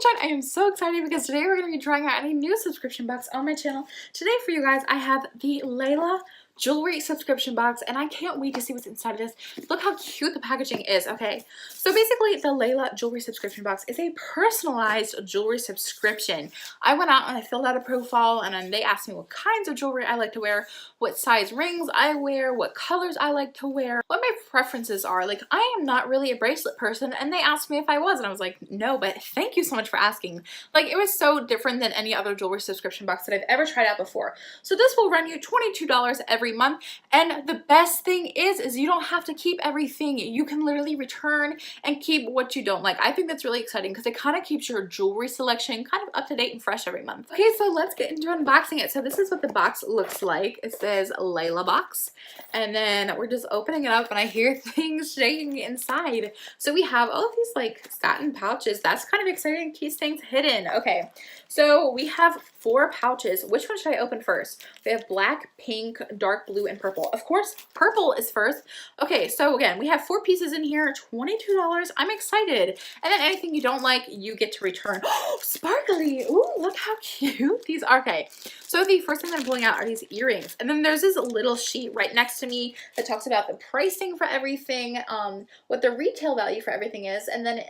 Sunshine. I am so excited because today we're going to be trying out a new subscription box on my channel. Today for you guys, I have the Lelia jewelry subscription box, and I can't wait to see what's inside of this. Look how cute the packaging is. Okay, so basically the Lelia jewelry subscription box is a personalized jewelry subscription. I went out and I filled out a profile, and then they asked me what kinds of jewelry I like to wear, what size rings I wear, what colors I like to wear, what my preferences are. Like, I am not really a bracelet person, and they asked me if I was, and I was like, no, but thank you so much for asking. Like, it was so different than any other jewelry subscription box that I've ever tried out before. So this will run you $22 every month, and the best thing is you don't have to keep everything. You can literally return and keep what you don't like. I think that's really exciting because it kind of keeps your jewelry selection kind of up to date and fresh every month. Okay, so let's get into unboxing it. So this is what the box looks like. It says Lelia Box, and then we're just opening it up and I hear things shaking inside. So we have all of these like satin pouches. That's kind of exciting, keeps things hidden. Okay, so we have 4 pouches. Which one should I open first? We have black, pink, dark blue, and purple. Of course, purple is first. Okay, so again, we have 4 pieces in here, $22. I'm excited. And then anything you don't like, you get to return. Oh, sparkly. Ooh, look how cute these are. Okay, so the first thing that I'm pulling out are these earrings. And then there's this little sheet right next to me that talks about the pricing for everything, what the retail value for everything is, and then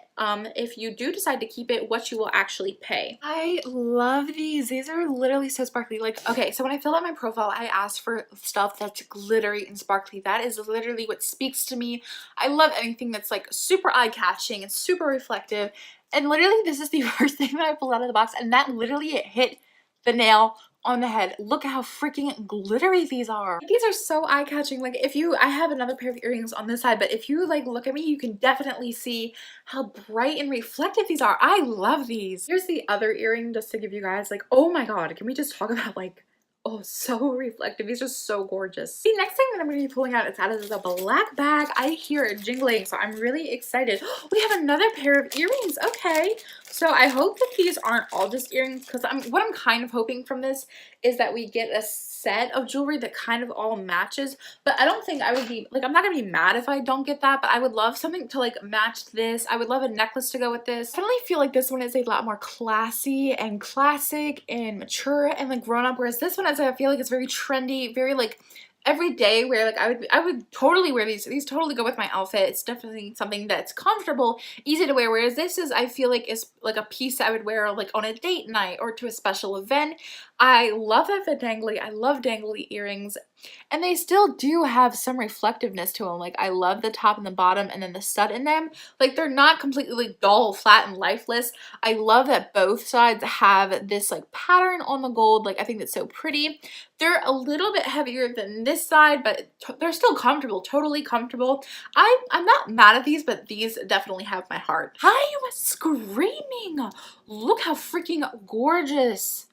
if you do decide to keep it, what you will actually pay. I love these. These are literally so sparkly. Like, okay, so when I filled out my profile, I asked for stuff that's glittery and sparkly. That is literally what speaks to me. I love anything that's like super eye-catching and super reflective. And literally, this is the first thing that I pulled out of the box, and that literally it hit the nail on the head. Look how freaking glittery these are. These are so eye-catching. Like, if you, I have another pair of earrings on this side, but if you like look at me, you can definitely see how bright and reflective these are. I love these. Here's the other earring just to give you guys like, oh my god, can we just talk about like, oh, so reflective. These are so gorgeous. The next thing that I'm going to be pulling out is out of the black bag. I hear it jingling, so I'm really excited. We have another pair of earrings. Okay, so I hope that these aren't all just earrings, because what I'm kind of hoping from this is that we get a set of jewelry that kind of all matches. But I don't think I would be like, I'm not gonna be mad if I don't get that, but I would love something to like match this. I would love a necklace to go with this. I definitely feel like this one is a lot more classy and classic and mature and like grown up, whereas this one is, I feel like it's very trendy, very like every day where like I would totally wear these. These totally go with my outfit. It's definitely something that's comfortable, easy to wear, whereas this is, I feel like, is like a piece I would wear like on a date night or to a special event. I love that they're dangly. I love dangly earrings, and they still do have some reflectiveness to them. Like, I love the top and the bottom and then the stud in them. Like, they're not completely like dull, flat, and lifeless. I love that both sides have this like pattern on the gold. Like, I think that's so pretty. They're a little bit heavier than this side, but they're still comfortable, totally comfortable. I'm not mad at these, but these definitely have my heart. I was screaming. Look how freaking gorgeous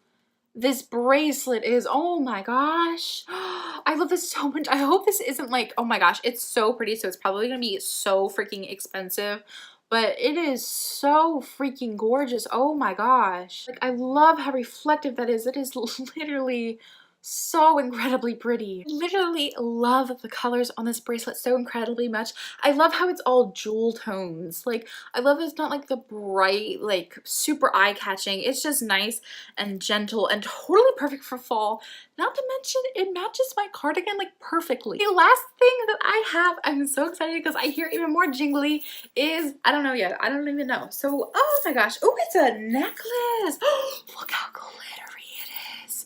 this bracelet is. Oh my gosh, I love this so much. I hope this isn't like, oh my gosh, it's so pretty, so it's probably gonna be so freaking expensive, but it is so freaking gorgeous. Oh my gosh, like, I love how reflective that is. It is literally so incredibly pretty. I literally love the colors on this bracelet so incredibly much. I love how it's all jewel tones. Like, I love it's not like the bright, like super eye-catching. It's just nice and gentle and totally perfect for fall. Not to mention, it matches my cardigan like perfectly. The last thing that I have, I'm so excited because I hear even more jingly, is, I don't know yet. I don't even know. So, oh my gosh. Oh, it's a necklace. Look how glittery it is.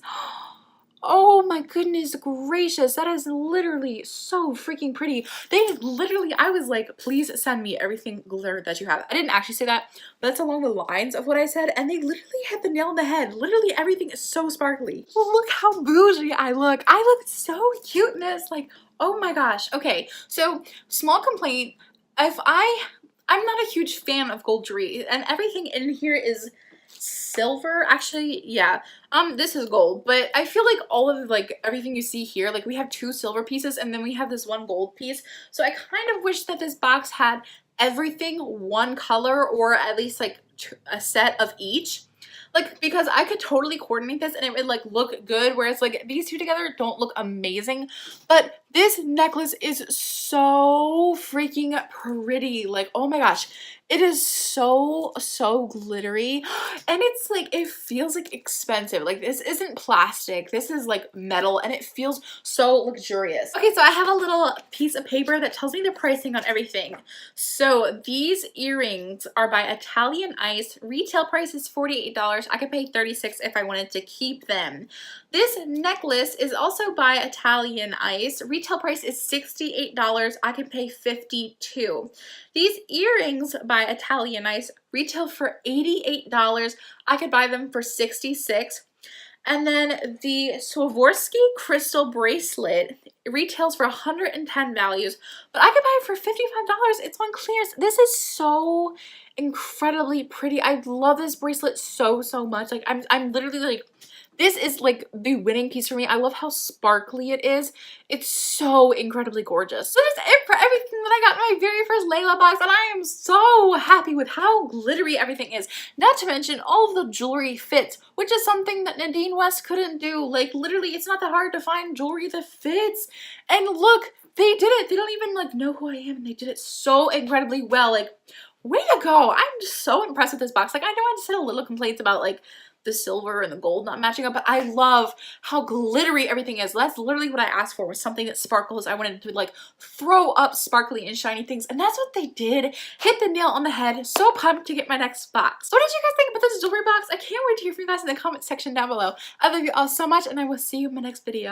Oh my goodness gracious, that is literally so freaking pretty. They literally, I was like, please send me everything glitter that you have. I didn't actually say that, but that's along the lines of what I said, and they literally hit the nail on the head. Literally everything is so sparkly. Well, look how bougie I look. I look so cute in this. Like, oh my gosh. Okay, so small complaint. I'm not a huge fan of gold jewelry, and everything in here is silver. Actually, yeah, this is gold, but I feel like all of like everything you see here, like we have 2 silver pieces and then we have this 1 gold piece. So I kind of wish that this box had everything one color, or at least like a set of each. Like, because I could totally coordinate this and it would like look good, whereas like these two together don't look amazing. But this necklace is so freaking pretty. Like, oh my gosh, It is so glittery, and it's like, it feels like expensive. Like, this isn't plastic, this is like metal, and it feels so luxurious. Okay, so I have a little piece of paper that tells me the pricing on everything. So these earrings are by Italian Ice. Retail price is $48. I could pay $36 if I wanted to keep them. This necklace is also by Italian Ice. Retail price is $68. I could pay $52. These earrings by Italian Ice retail for $88. I could buy them for $66. And then the Swarovski crystal bracelet retails for $110 values, but I could buy it for $55. It's on clearance. This is so incredibly pretty. I love this bracelet so much. Like, I'm literally like, this is like the winning piece for me. I love how sparkly it is. It's so incredibly gorgeous. So that's it for everything that I got in my very first Lelia box, and I am so happy with how glittery everything is. Not to mention, all of the jewelry fits, which is something that Nadine West couldn't do. Like, literally, it's not that hard to find jewelry that fits. And look, they did it. They don't even like know who I am, and they did it so incredibly well. Like, way to go. I'm just so impressed with this box. Like, I know I just had a little complaints about like the silver and the gold not matching up, but I love how glittery everything is. That's literally what I asked for, was something that sparkles. I wanted to like throw up sparkly and shiny things, and that's what they did. Hit the nail on the head. So pumped to get my next box. What did you guys think about this jewelry box? I can't wait to hear from you guys in the comment section down below. I love you all so much, and I will see you in my next video.